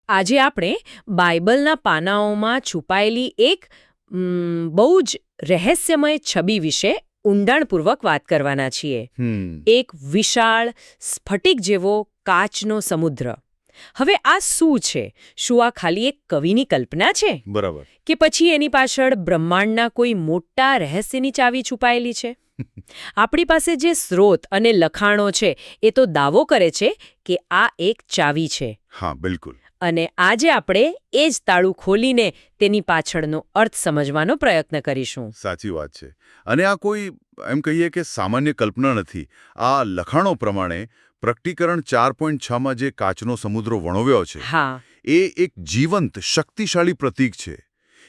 આજે આપણે બાઇબલના પાનાઓમાં છુપાયેલી એક બહુ જ રહસ્યમય છબી વિશે ઊંડાણપૂર્વક વાત કરવાના છીએ. એક વિશાળ સ્ફટિક જેવો કાચનો સમુદ્ર. હવે આ શું છે? શું આ ખાલી એક કવિની કલ્પના છે? બરાબર. કે પછી એની પાછળ બ્રહ્માંડના કોઈ મોટા રહસ્યની ચાવી છુપાયેલી છે? આપણી પાસે જે સ્રોત અને લખાણો છે એ તો દાવો કરે છે કે આ એક ચાવી છે. હા, બિલકુલ. અને આજે આપણે એ જ તાળું ખોલીને તેની પાછળનો અર્થ સમજવાનો પ્રયત્ન કરીશું. સાચી વાત છે. અને આ કોઈ એમ કહીએ કે સામાન્ય કલ્પના નથી. આ લખાણો પ્રમાણે પ્રકટીકરણ 4.6માં જે કાચનો સમુદ્ર વર્ણવ્યો છે, હા, એ એક જીવંત, શક્તિશાળી પ્રતીક છે.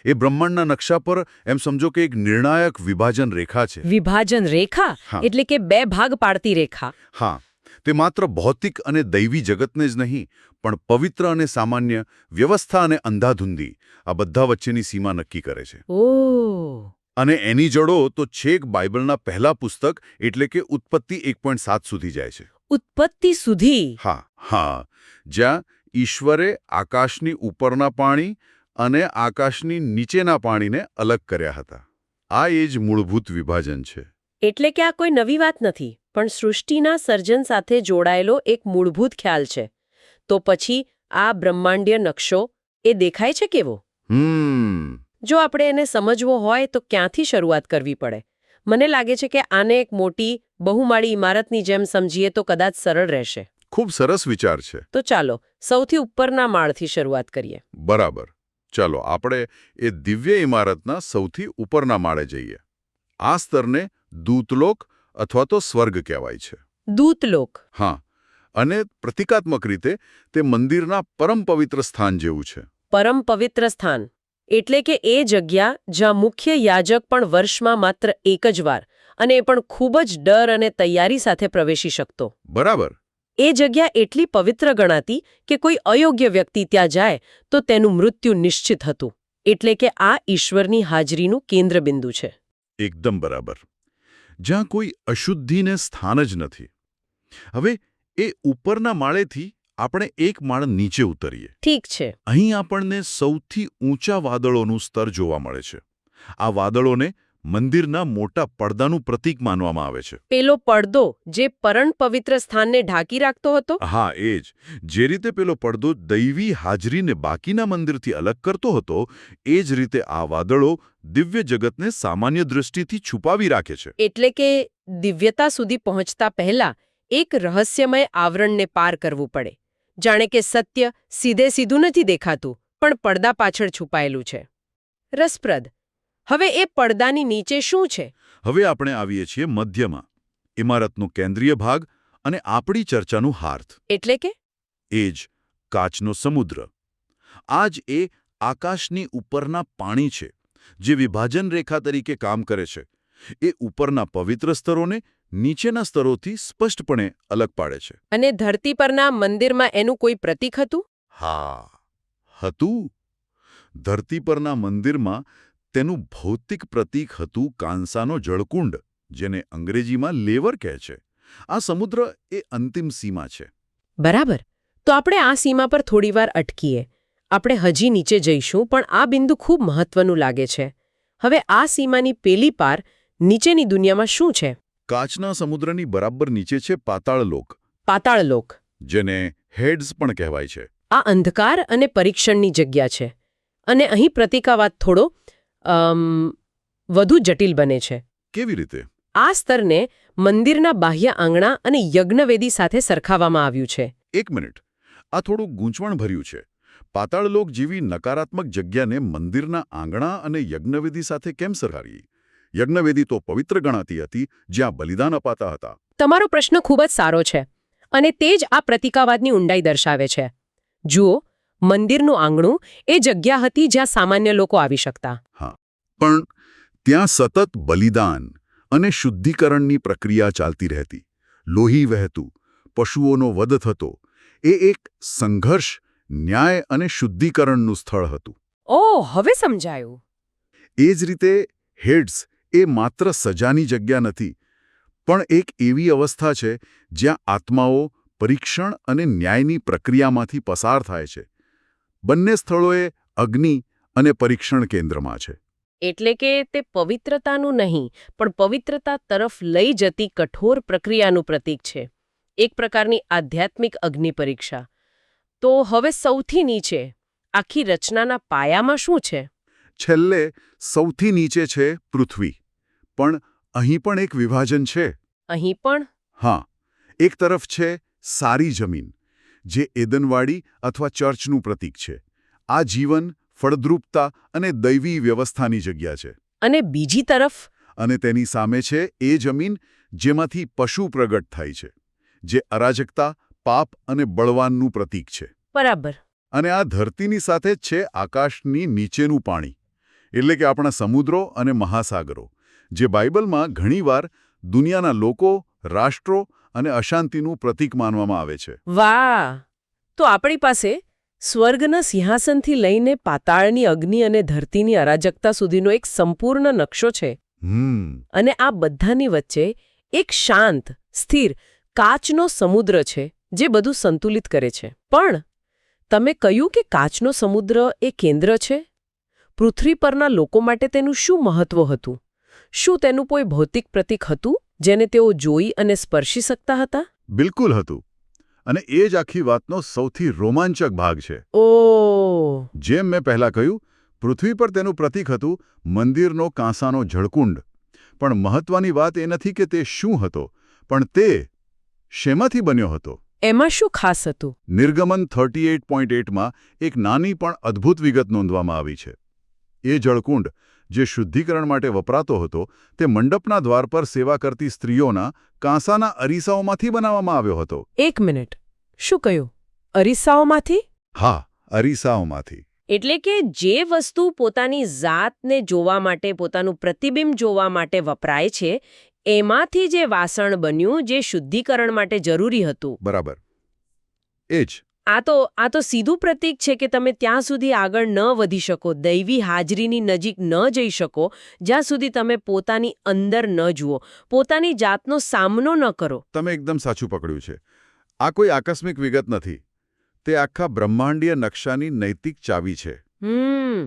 એ બ્રહ્માંડના નકશા પર એમ સમજો કે એક નિર્ણાયક વિભાજન રેખા છે. વિભાજન રેખા હા. એટલે કે બે ભાગ પાડતી રેખા. હા, તે માત્ર ભૌતિક અને દૈવી જગતને જ નહીં, પણ પવિત્ર અને સામાન્ય, વ્યવસ્થા અને અંધાધુંધી, આ બધા વચ્ચેની સીમા નક્કી કરે છે. ઓહ, અને એની જડો તો છેક બાઇબલના પહેલા પુસ્તક એટલે કે ઉત્પત્તિ 1.7 સુધી જાય છે. ઉત્પત્તિ સુધી. હા, હા, જ્યાં ઈશ્વરે આકાશની ઉપરના પાણી અને આકાશની નીચેના પાણીને અલગ કર્યા હતા. આ એ જ મૂળભૂત વિભાજન છે. એટલે કે આ કોઈ નવી વાત નથી, પણ સૃષ્ટિના સર્જન સાથે જોડાયેલો એક મૂળભૂત ખ્યાલ છે. તો પછી આ બ્રહ્માંડીય નકશો એ દેખાય છે કેવો? જો આપણે એને સમજવો હોય તો ક્યાંથી શરૂઆત કરવી પડે? મને લાગે છે કે આને એક મોટી બહુમાળી ઇમારતની જેમ સમજીએ તો કદાચ સરળ રહેશે. ખૂબ સરસ વિચાર છે. તો ચાલો સૌથી ઉપરના માળથી શરૂઆત કરીએ. બરાબર. ચાલો આપણે એ દિવ્ય ઇમારતના સૌથી ઉપરના માળે જઈએ. આ સ્તરને દૂતલોક અથવા તો સ્વર્ગ કહેવાય છે. દૂતલોક. હા, અને પ્રતિકાત્મક રીતે તે મંદિરના પરમ પવિત્ર સ્થાન જેવું છે. પરમ પવિત્ર સ્થાન એટલે કે એ જગ્યા જ્યાં મુખ્ય યાજક પણ વર્ષમાં માત્ર એક જ વાર, અને એ પણ ખૂબ જ ડર અને તૈયારી સાથે પ્રવેશી શકતો. બરાબર. એ જગ્યા એટલી પવિત્ર ગણાતી કે કોઈ અયોગ્ય વ્યક્તિ ત્યાં જાય તો તેનું મૃત્યુ નિશ્ચિત હતું. એટલે કે આ ઈશ્વરની હાજરીનું કેન્દ્રબિંદુ છે. એકદમ બરાબર. જ્યાં કોઈ અશુદ્ધિને સ્થાન જ નથી. હવે એ ઉપરના માળેથી આપણે એક માળ નીચે ઉતરીએ. ઠીક છે. અહીં આપણને સૌથી ઊંચા વાદળોનું સ્તર જોવા મળે છે. આ વાદળોને મંદિરના મોટા પડદાનું પ્રતીક માનવામાં આવે છે. પેલો પડદો જે પરમ પવિત્ર સ્થાનને ઢાંકી રાખતો હતો? હા, એ જ. જે રીતે પેલો પડદો દૈવી હાજરીને બાકીના મંદિરથી અલગ કરતો હતો, એ જ રીતે આ વાદળો દિવ્ય જગતને સામાન્ય દૃષ્ટિથી છુપાવી રાખે છે. એટલે કે દિવ્યતા સુધી પહોંચતા પહેલા એક રહસ્યમય આવરણને પાર કરવું પડે. જાણે કે સત્ય સીધે સીધું નથી દેખાતું, પણ પડદા પાછળ છુપાયેલું છે. રસપ્રદ. હવે એ પડદાની નીચે શું છે? હવે આપણે આવીએ છીએ મધ્યમાં, ઇમારતનો કેન્દ્રીય ભાગ અને આપણી ચર્ચાનું હાર્થ. એટલે કે એ જ કાચનો સમુદ્ર. આ જ એ આકાશની ઉપરના પાણી છે, જે વિભાજન રેખા તરીકે કામ કરે છે. એ ઉપરના પવિત્ર સ્તરોને નીચેના સ્તરોથી સ્પષ્ટપણે અલગ પાડે છે. અને ધરતી પરના મંદિરમાં એનું કોઈ પ્રતીક હતું? હા, હતું. ધરતી પરના મંદિરમાં તેનું ભૌતિક પ્રતીક હતું કાંસાનો જળકુંડ, જેને અંગ્રેજીમાં લેવર કહે છે. આ સમુદ્ર એ અંતિમ સીમા છે. બરાબર. તો આપણે આ સીમા પર થોડીવાર અટકીએ. આપણે હજી નીચે જઈશું, પણ આ બિંદુ ખૂબ મહત્વનું લાગે છે. હવે આ સીમાની પેલી પાર નીચેની દુનિયામાં શું છે? કાચના સમુદ્રની બરાબર નીચે છે પાતાળલોક. પાતાળલોક. જેને હેડ્સ પણ કહેવાય છે. આ અંધકાર અને પરીક્ષણની જગ્યા છે. અને અહીં પ્રતિકાવાદ થોડો વધુ જટિલ બને છે. કેવી રીતે? આ સ્તરને મંદિરના બાહ્ય આંગણા અને યજ્ઞવેદી સાથે સરખાવવામાં આવ્યું છે. એક મિનિટ, આ થોડું ગૂંચવણભર્યું છે. પાતાળલોક જેવી નકારાત્મક જગ્યાને મંદિરના આંગણા અને યજ્ઞવેદી સાથે કેમ સરખાવી? યજ્ઞવેદી તો પવિત્ર ગણાતી હતી, જ્યાં બલિદાન અપાતા હતા. તમારો પ્રશ્ન ખૂબ જ સારો છે, અને તે જ આ પ્રતિકાવાદની ઊંડાઈ દર્શાવે છે. જુઓ, મંદિરનું આંગણું એ જગ્યા હતી જ્યાં સામાન્ય લોકો આવી શકતા. હા, પણ ત્યાં સતત બલિદાન અને શુદ્ધિકરણની પ્રક્રિયા ચાલતી રહેતી. લોહી વહેતું, પશુઓનો વધ થતો. એ એક સંઘર્ષ, ન્યાય અને શુદ્ધિકરણનું સ્થળ હતું. ઓહ, હવે સમજાયું. એ જ રીતે હેડ્સ એ માત્ર સજાની જગ્યા નથી, પણ એક એવી અવસ્થા છે જ્યાં આત્માઓ પરીક્ષણ અને ન્યાયની પ્રક્રિયામાંથી પસાર થાય છે. બંને સ્થળોએ અગ્નિ અને પરીક્ષણ કેન્દ્રમાં છે. એટલે કે તે પવિત્રતાનું નહીં પણ પવિત્રતા તરફ લઈ જતી કઠોર પ્રક્રિયાનું પ્રતીક છે. એક પ્રકારની આધ્યાત્મિક અગ્નિ પરીક્ષા. તો હવે સૌથી નીચે આખી રચનાના પાયામાં શું છે? છેલ્લે સૌથી નીચે છે પૃથ્વી. પણ અહીં પણ એક વિભાજન છે. અહીં પણ? હા, એક તરફ છે સારી જમીન, જે એદનવાડી અથવા ચર્ચનું પ્રતીક છે. આ જીવન, ફળદ્રુપતા અને દૈવી વ્યવસ્થાની જગ્યા છે. અને બીજી તરફ? અને તેની સામે છે એ જમીન જેમાંથી પશુ પ્રગટ થાય છે, જે અરાજકતા, પાપ અને બળવાનનું પ્રતીક છે. બરાબર. અને આ ધરતીની સાથે જ છે આકાશની નીચેનું પાણી, એટલે કે આપણા સમુદ્રો અને મહાસાગરો, જે બાઇબલમાં ઘણીવાર દુનિયાના લોકો, રાષ્ટ્રો અને અશાંતિનું પ્રતીક માનવામાં આવે છે. વાહ! તો આપણી પાસે સ્વર્ગના સિંહાસનથી લઈને પાતાળની અગ્નિ અને ધરતીની અરાજકતા સુધીનો એક સંપૂર્ણ નકશો છે. અને આ બધાની વચ્ચે એક શાંત, સ્થિર, કાચનો સમુદ્ર છે જે બધું સંતુલિત કરે છે. પણ તમે કહ્યું કે કાચનો સમુદ્ર એ કેન્દ્ર છે. પૃથ્વી પરના લોકો માટે તેનું શું મહત્વ હતું? શું તેનું કોઈ ભૌતિક પ્રતીક હતું જેને તેઓ જોઈ અને સ્પર્શી શકતા હતા? બિલકુલ હતું. અને એ જ આખી વાતનો સૌથી રોમાંચક ભાગ છે. ઓહ! જેમ મેં પહેલા કહ્યું, પૃથ્વી પર તેનું પ્રતીક હતું મંદિરનો કાંસાનો જળકુંડ. પણ મહત્વની વાત એ નથી કે તે શું હતો, પણ તે શેમાંથી બન્યો હતો. એમાં શું ખાસ હતું? નિર્ગમન 38.8માં એક નાની પણ અદ્ભુત વિગત નોંધવામાં આવી છે. એ જળકુંડ, જે શુદ્ધિકરણ માટે વપરાતો હતો, તે મંડપના દ્વાર પર સેવા કરતી સ્ત્રીઓના કાંસાના અરીસાઓમાંથી બનાવવામાં આવ્યો હતો. એક મિનિટ, શું કહ્યું? અરીસાઓમાંથી? હા, અરીસાઓમાંથી. એટલે કે જે વસ્તુ પોતાની જાતને જોવા માટે, પોતાનું પ્રતિબિંબ જોવા માટે વપરાય છે, એમાંથી જે વાસણ બન્યું જે શુદ્ધિકરણ માટે જરૂરી હતું. બરાબર. એ જ. આ તો સીધું પ્રતીક છે કે તમે ત્યાં સુધી આગળ ન વધી શકો, દૈવી હાજરીની નજીક ન જઈ શકો, જ્યાં સુધી તમે પોતાની અંદર ન જુઓ, પોતાની જાતનો સામનો ન કરો. તમે એકદમ સાચું પકડ્યું છે. આ કોઈ આકસ્મિક વિગત નથી. તે આખા બ્રહ્માંડીય નકશાની નૈતિક ચાવી છે.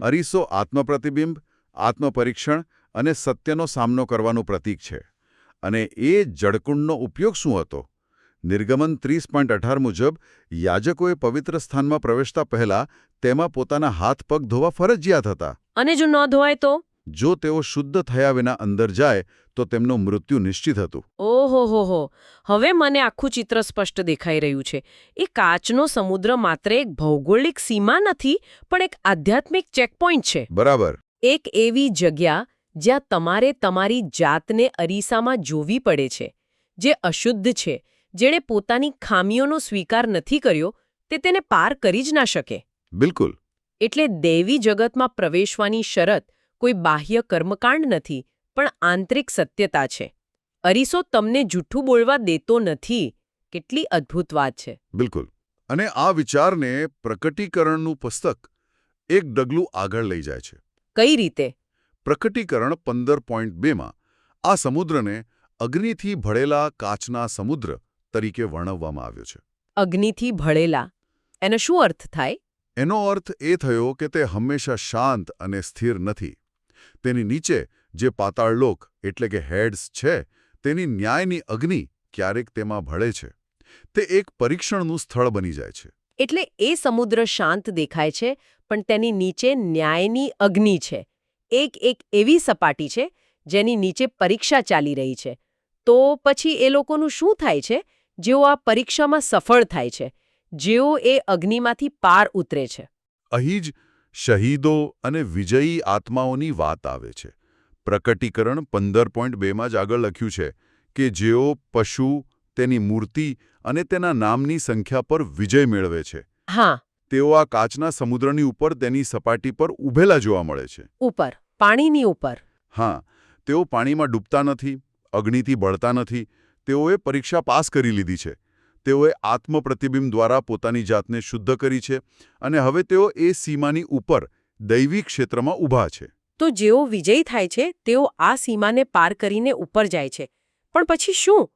અરીસો આત્મપ્રતિબિંબ, આત્મપરીક્ષણ અને સત્યનો સામનો કરવાનું પ્રતીક છે. અને એ જળકુંડનો ઉપયોગ શું હતો? નિર્ગમન 30.18 મુજબ યાજકોએ પવિત્ર સ્થાનમાં પ્રવેશતા પહેલા તેમાં પોતાના હાથ પગ ધોવા ફરજિયાત હતા. અને જો ન ધોવાય તો? જો તેઓ શુદ્ધ થયા વિના અંદર જાય તો તેમનું મૃત્યુ નિશ્ચિત હતું. ઓહોહોહો! હવે મને આખું ચિત્ર સ્પષ્ટ દેખાઈ રહ્યું છે. એ કાચનો સમુદ્ર માત્ર એક ભૌગોલિક સીમા નથી, પણ એક આધ્યાત્મિક ચેકપોઇન્ટ છે. બરાબર. એક એવી જગ્યા જ્યાં તમારે તમારી જાતને અરીસામાં જોવી પડે છે. જે અશુદ્ધ છે, જેણે પોતાની ખામીઓનો સ્વીકાર નથી કર્યો, તે તેને પાર કરી જ ના શકે. બિલકુલ. એટલે દૈવી જગતમાં પ્રવેશવાની શરત કોઈ બાહ્ય કર્મકાંડ નથી, પણ આંતરિક સત્યતા છે. અરીસો તમને જૂઠું બોલવા દેતો નથી. કેટલી અદ્ભુત વાત છે. બિલકુલ. અને આ વિચારને પ્રકટીકરણનું પુસ્તક એક ડગલું આગળ લઈ જાય છે. કઈ રીતે? પ્રકટીકરણ 15.2માં આ સમુદ્રને અગ્નિથી ભળેલા કાચના સમુદ્ર તરીકે વર્ણવવામાં આવ્યો છે. અગ્નિથી ભળેલા. એનો શું અર્થ થાય? એનો અર્થ એ થયો કે તે હંમેશા શાંત અને સ્થિર નથી. તેની નીચે જે પાતાળલોક એટલે કે હેડ્સ છે, તેની ન્યાયની અગ્નિ ક્યારેક તેમાં ભળે છે. તે એક પરીક્ષણનું સ્થળ બની જાય છે. એટલે એ સમુદ્ર શાંત દેખાય છે, પણ તેની નીચે ન્યાયની અગ્નિ છે. એક એવી સપાટી છે જેની નીચે પરીક્ષા ચાલી રહી છે. તો પછી એ લોકોનું શું થાય છે જેઓ આ પરીક્ષામાં સફળ થાય છે, જેઓ એ અગ્નિમાંથી પાર ઉતરે છે? અહીં જ શહીદો અને વિજયી આત્માઓની વાત આવે છે. પ્રકટીકરણ 15.2માં જ આગળ લખ્યું છે કે જેઓ પશુ, તેની મૂર્તિ અને તેના નામની સંખ્યા પર વિજય મેળવે છે. હા. તેઓ આ કાચના સમુદ્રની ઉપર તેની સપાટી પર ઊભેલા જોવા મળે છે. ઉપર, પાણીની ઉપર. હા, તેઓ પાણીમાં ડૂબતા નથી, અગ્નિથી બળતા નથી. તેઓએ પરીક્ષા પાસ કરી લીધી છે. તેઓએ આત્મપ્રતિબિંબ દ્વારા પોતાની જાતને શુદ્ધ કરી છે અને હવે તેઓ એ સીમાની ઉપર દૈવી ક્ષેત્રમાં ઊભા છે. તો જેઓ વિજયી થાય છે તેઓ આ સીમાને પાર કરીને ઉપર જાય છે. પણ પછી શું?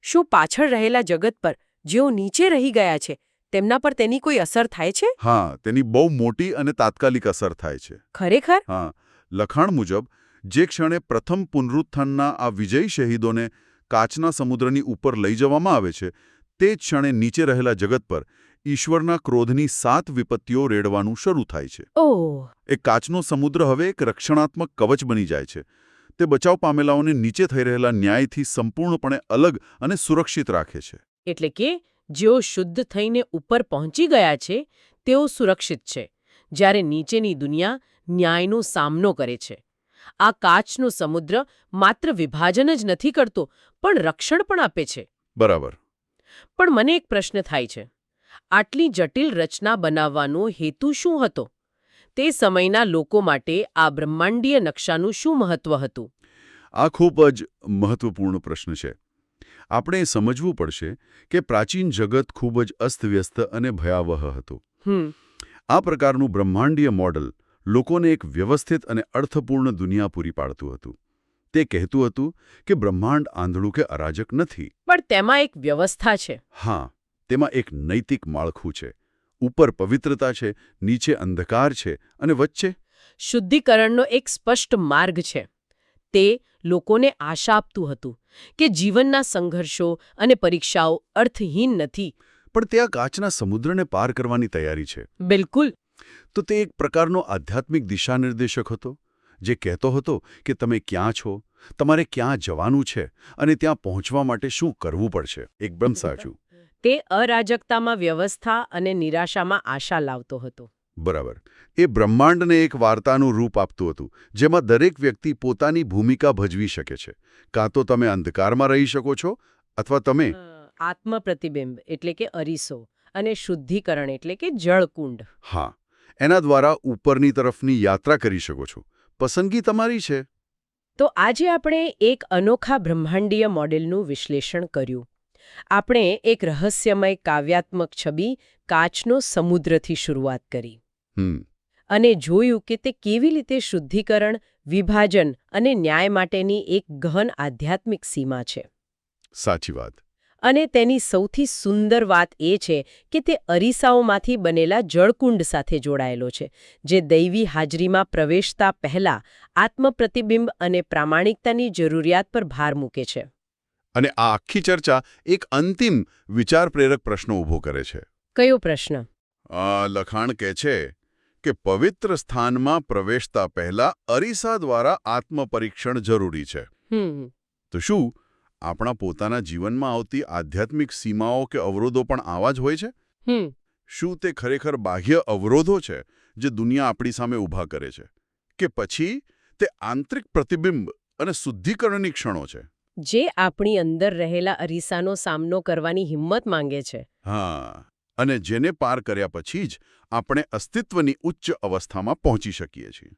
શું પાછળ રહેલા જગત પર, જેઓ નીચે રહી ગયા છે, તેમના પર તેની કોઈ અસર થાય છે? હા, તેની બહુ મોટી અને તાત્કાલિક અસર થાય છે. ખરેખર? હા, લખાણ મુજબ જે ક્ષણે પ્રથમ પુનરુત્થાનના આ વિજયી શહીદોને કાચના સમુદ્રની ઉપર લઈ જવામાં આવે છે, તે જ ક્ષણે નીચે રહેલા જગત પર ઈશ્વરના ક્રોધની 7 વિપત્તિઓ રેડવાનું શરૂ થાય છે. ઓહ, એ કાચનો સમુદ્ર હવે એક રક્ષણાત્મક કવચ બની જાય છે. તે બચાવ પામેલાઓને નીચે થઈ રહેલા ન્યાયથી સંપૂર્ણપણે અલગ અને સુરક્ષિત રાખે છે. એટલે કે જેઓ શુદ્ધ થઈને ઉપર પહોંચી ગયા છે તેઓ સુરક્ષિત છે, જ્યારે નીચેની દુનિયા ન્યાયનો સામનો કરે છે. આ કાચનો સમુદ્ર માત્ર વિભાજન જ નથી કરતો, પણ રક્ષણ પણ આપે છે. બરાબર. પણ મને એક પ્રશ્ન થાય છે, આટલી જટિલ રચના બનાવવાનો હેતુ શું હતો? તે સમયના લોકો માટે આ બ્રહ્માંડીય નકશાનું શું મહત્વ હતું? આ ખૂબ જ મહત્વપૂર્ણ પ્રશ્ન છે. આપણે એ સમજવું પડશે કે પ્રાચીન જગત ખૂબ જ અસ્તવ્યસ્ત અને ભયાવહ હતું. આ પ્રકારનું બ્રહ્માંડીય મોડલ લોકોને એક વ્યવસ્થિત અને અર્થપૂર્ણ દુનિયા પૂરી પાડતું હતું. તે કહેતું હતું કે બ્રહ્માંડ આંધળું કે અરાજક નથી. પણ તેમાં એક વ્યવસ્થા છે. હા, તેમાં એક નૈતિક માળખું છે. ઉપર પવિત્રતા છે, નીચે અંધકાર છે અને વચ્ચે શુદ્ધિકરણનો એક સ્પષ્ટ માર્ગ છે. તે લોકોને આશા આપતું હતું કે જીવનના સંઘર્ષો અને પરીક્ષાઓ અર્થહીન નથી. પણ તે આ કાચના સમુદ્રને પાર કરવાની તૈયારી છે. બિલકુલ. તો તે એક પ્રકારનો આધ્યાત્મિક દિશાનિર્દેશક હતો, જે કહેતો હતો કે તમે ક્યાં છો, તમારે ક્યાં જવાનું છે અને ત્યાં પહોંચવા માટે શું કરવું પડશે. એકદમ સાચું. તે અરાજકતામાં વ્યવસ્થા અને નિરાશામાં આશા લાવતો હતો. બરાબર. એ બ્રહ્માંડને એક વાર્તાનું રૂપ આપતું હતું, જેમાં દરેક વ્યક્તિ પોતાની ભૂમિકા ભજવી શકે છે. કાં તો તમે અંધકારમાં રહી શકો છો, અથવા તમે આત્મપ્રતિબિંબ એટલે કે અરીસો અને શુદ્ધિકરણ એટલે કે જળકુંડ. હા, એના દ્વારા ઉપરની તરફની યાત્રા કરી શકો છો. પસંદગી તમારી છે. તો આજે આપણે એક અનોખા બ્રહ્માંડીય મોડેલનું વિશ્લેષણ કર્યું. આપણે એક રહસ્યમય કાવ્યાત્મક છબી કાચનો સમુદ્રથી શરૂઆત કરી અને જોયું કે તે કેવી રીતે શુદ્ધિકરણ, વિભાજન અને ન્યાય માટેની એક ગહન આધ્યાત્મિક સીમા છે. સાચી વાત. અને તેની સૌથી સુંદર વાત એ છે કે તે અરીસાઓમાંથી બનેલા જળકુંડ સાથે જોડાયેલો છે, જે દૈવી હાજરીમાં પ્રવેશતા પહેલા આત્મપ્રતિબિંબ અને પ્રામાણિકતાની જરૂરિયાત પર ભાર મૂકે છે. અને આ આખી ચર્ચા એક અંતિમ વિચારપ્રેરક પ્રશ્ન ઊભો કરે છે. કયો પ્રશ્ન? લખાણ કહે છે કે પવિત્ર સ્થાનમાં પ્રવેશતા પહેલા અરીસા દ્વારા આત્મપરીક્ષણ જરૂરી છે. તો શું આપણા પોતાના જીવનમાં આવતી આધ્યાત્મિક સીમાઓ કે અવરોધો પણ આવા જ હોય છે? શું તે ખરેખર બાહ્ય અવરોધો છે જે દુનિયા આપણી સામે ઊભા કરે છે, કે પછી તે આંતરિક પ્રતિબિંબ અને શુદ્ધિકરણની ક્ષણો છે, જે આપણી અંદર રહેલા અરીસાનો સામનો કરવાની હિંમત માંગે છે? હા, અને જેને પાર કર્યા પછી જ આપણે અસ્તિત્વની ઉચ્ચ અવસ્થામાં પહોંચી શકીએ છીએ.